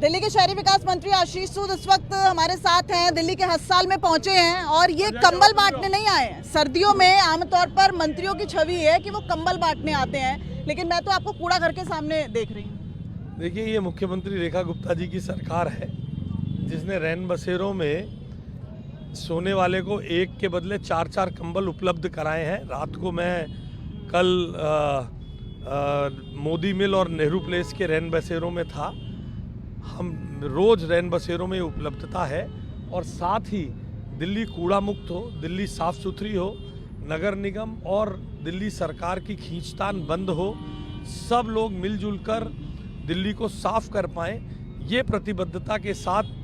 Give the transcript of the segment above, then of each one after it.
दिल्ली के शहरी विकास मंत्री आशीष सूद इस वक्त हमारे साथ हैं। दिल्ली के हस्साल में पहुंचे हैं और ये कंबल बांटने नहीं आए हैं। सर्दियों में आमतौर पर मंत्रियों की छवि है कि वो कंबल बांटने आते हैं, लेकिन मैं तो आपको कूड़ा घर के सामने देख रही हूँ। देखिए, ये मुख्यमंत्री रेखा गुप्ता जी की सरकार है जिसने रैन बसेरों में सोने वाले को एक के बदले 4-4 कंबल उपलब्ध कराए हैं। रात को मैं कल मोदी मिल और नेहरू प्लेस के रैन बसेरों में था। हम रोज रैन बसेरों में उपलब्धता है और साथ ही दिल्ली कूड़ा मुक्त हो, दिल्ली साफ सुथरी हो, नगर निगम और दिल्ली सरकार की खींचतान बंद हो, सब लोग मिलजुल कर दिल्ली को साफ कर पाएं, ये प्रतिबद्धता के साथ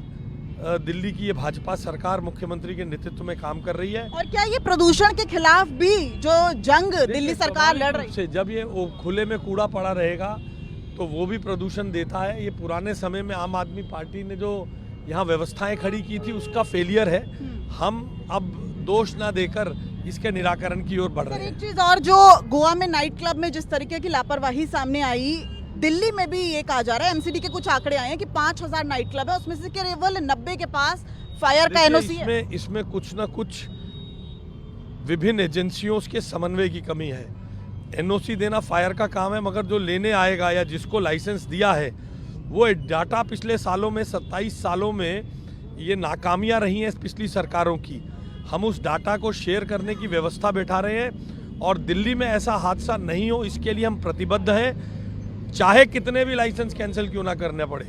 दिल्ली की ये भाजपा सरकार मुख्यमंत्री के नेतृत्व में काम कर रही है। और क्या ये प्रदूषण के खिलाफ भी जो जंग दिल्ली सरकार लड़ रही है, जब ये खुले में कूड़ा पड़ा रहेगा तो वो भी प्रदूषण देता है। ये पुराने समय में आम आदमी पार्टी ने जो यहाँ व्यवस्थाएं खड़ी की थी उसका फेलियर है। हम अब दोष ना देकर इसके निराकरण की ओर बढ़ रहे हैं। एक चीज और, जो गोवा में नाइट क्लब में जिस तरीके की लापरवाही सामने आई, दिल्ली में भी ये कहा जा रहा है, एमसीडी के कुछ आंकड़े आए हैं कि 5000 नाइट क्लब है, उसमें से केवल 90 के पास फायर का एनओसी है। इसमें कुछ ना कुछ विभिन्न एजेंसियों के समन्वय की कमी है। एनओसी देना फायर का काम है, मगर जो लेने आएगा या जिसको लाइसेंस दिया है वो डाटा पिछले सालों में 27 सालों में ये नाकामियां रही हैं पिछली सरकारों की। हम उस डाटा को शेयर करने की व्यवस्था बैठा रहे हैं और दिल्ली में ऐसा हादसा नहीं हो इसके लिए हम प्रतिबद्ध हैं। चाहे कितने भी लाइसेंस कैंसिल क्यों ना करने पड़े,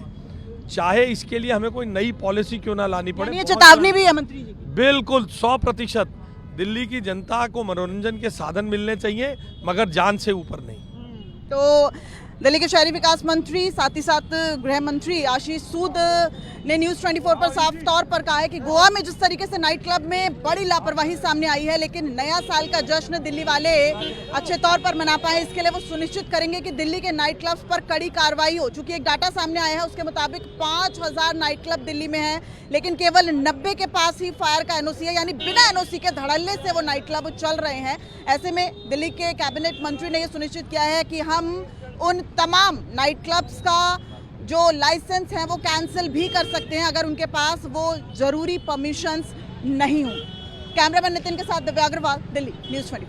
चाहे इसके लिए हमें कोई नई पॉलिसी क्यों ना लानी पड़े। ये चेतावनी भी है मंत्री जी। बिल्कुल 100% दिल्ली की जनता को मनोरंजन के साधन मिलने चाहिए, मगर जान से ऊपर नहीं। तो दिल्ली के शहरी विकास मंत्री साथ ही साथ गृह मंत्री आशीष सूद ने न्यूज़ 24 पर साफ तौर पर कहा है कि गोवा में जिस तरीके से नाइट क्लब में बड़ी लापरवाही सामने आई है, लेकिन नया साल का जश्न दिल्ली वाले अच्छे तौर पर मना पाए, इसके लिए वो सुनिश्चित करेंगे कि दिल्ली के नाइट क्लब्स पर कड़ी कार्रवाई हो। चूंकि एक डाटा सामने आया है, उसके मुताबिक 5000 नाइट क्लब दिल्ली में है, लेकिन केवल 90 के पास ही फायर का एनओसी है, यानी बिना एनओसी के धड़ल्ले से वो नाइट क्लब चल रहे हैं। ऐसे में दिल्ली के कैबिनेट मंत्री ने यह सुनिश्चित किया है कि हम उन तमाम नाइट क्लब्स का जो लाइसेंस है वो कैंसिल भी कर सकते हैं अगर उनके पास वो जरूरी परमिशंस नहीं हो। कैमरामैन नितिन के साथ दिव्या अग्रवाल, दिल्ली न्यूज़ 24।